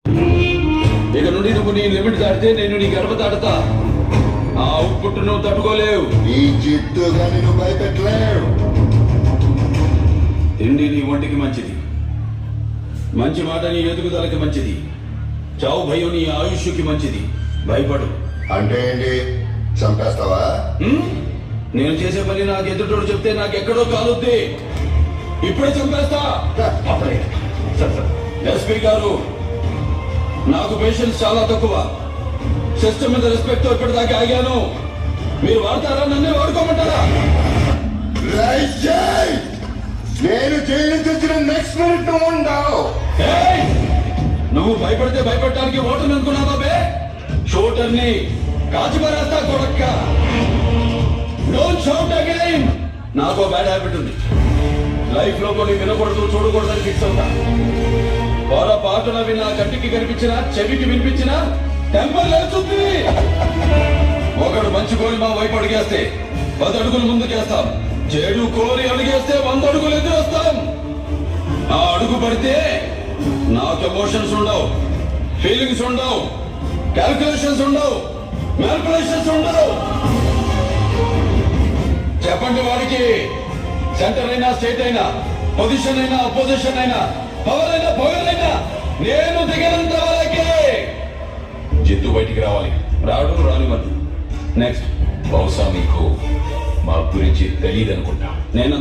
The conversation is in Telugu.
ఇక నుండి నువ్వు నీ లిమిట్ దాటితే నేను నీ గర్భ దాటుతా. ఆ ఉప్పుట్టు నువ్వు తట్టుకోలేవు. ఈ జిత్తుగా నేను భయపెట్టలేవు. తిండి నీ ఒంటికి మంచిది, మంచి మాట నీ ఎదుగుదలకి మంచిది, చావు భయం నీ ఆయుష్కి మంచిది. భయపడు. అంటే ఏంటి? చంపేస్తావా? నేను చేసే పని నాకు ఎదుటోడు చెప్తే నాకు ఎక్కడో కాలుద్ది. ఇప్పుడే చంపేస్తా. ఎస్పీ గారు, నాకు పేషెన్స్ చాలా తక్కువ. సిస్టమ్ మీద రెస్పెక్ట్ తో ఇప్పటిదాకా ఆగాను. మీరు వాడతారా? నన్నే వాడుకోమంటారా? నేను జైలు నుంచి వచ్చిన నెక్స్ట్ మినిట్ నువ్వు ఉండవు. నువ్వు భయపడితే భయపడటానికి ఓటమి అనుకున్నావా బే? షూటర్ని కాచిపారేస్తా కొడక్క. Don't shout again. నాకు బ్యాడ్ హ్యాబిట్ ఉంది. లైఫ్ లో కొన్ని వినకూడదు, చూడకూడదని ఫిక్స్ అవుతా. పొరపాటున విన్నా, కంటికి కనిపించినా, చెవికి వినిపించినా టెంపర్ లేస్తుంది. ఒకడు మంచి కోరి మా వైపు అడిగేస్తే 10 అడుగులు ముందుకేస్తాం. చెడు కోరి అడిగేస్తే 100 అడుగులు ఎదురొస్తాం. ఆ అడుగు పడితే నాకు ఎమోషన్స్ ఉండవు, ఫీలింగ్స్ ఉండవు, క్యాల్కులేషన్స్ ఉండవు, మ్యానిపులేషన్స్ ఉండవు. చెప్పండి వాడికి. సెంటర్ అయినా, స్టేట్ అయినా, పొజిషన్ అయినా, అపోజిషన్ అయినా, పవర్ అయినా, పవర్ అయినా నేను దిగినంత వరకే. జిత్తు బయటికి రావాలి. రావడం రానివ్వండి. నెక్స్ట్, బహుశా మీకు మా గురించి తెలియదు అనుకుంటా. నేను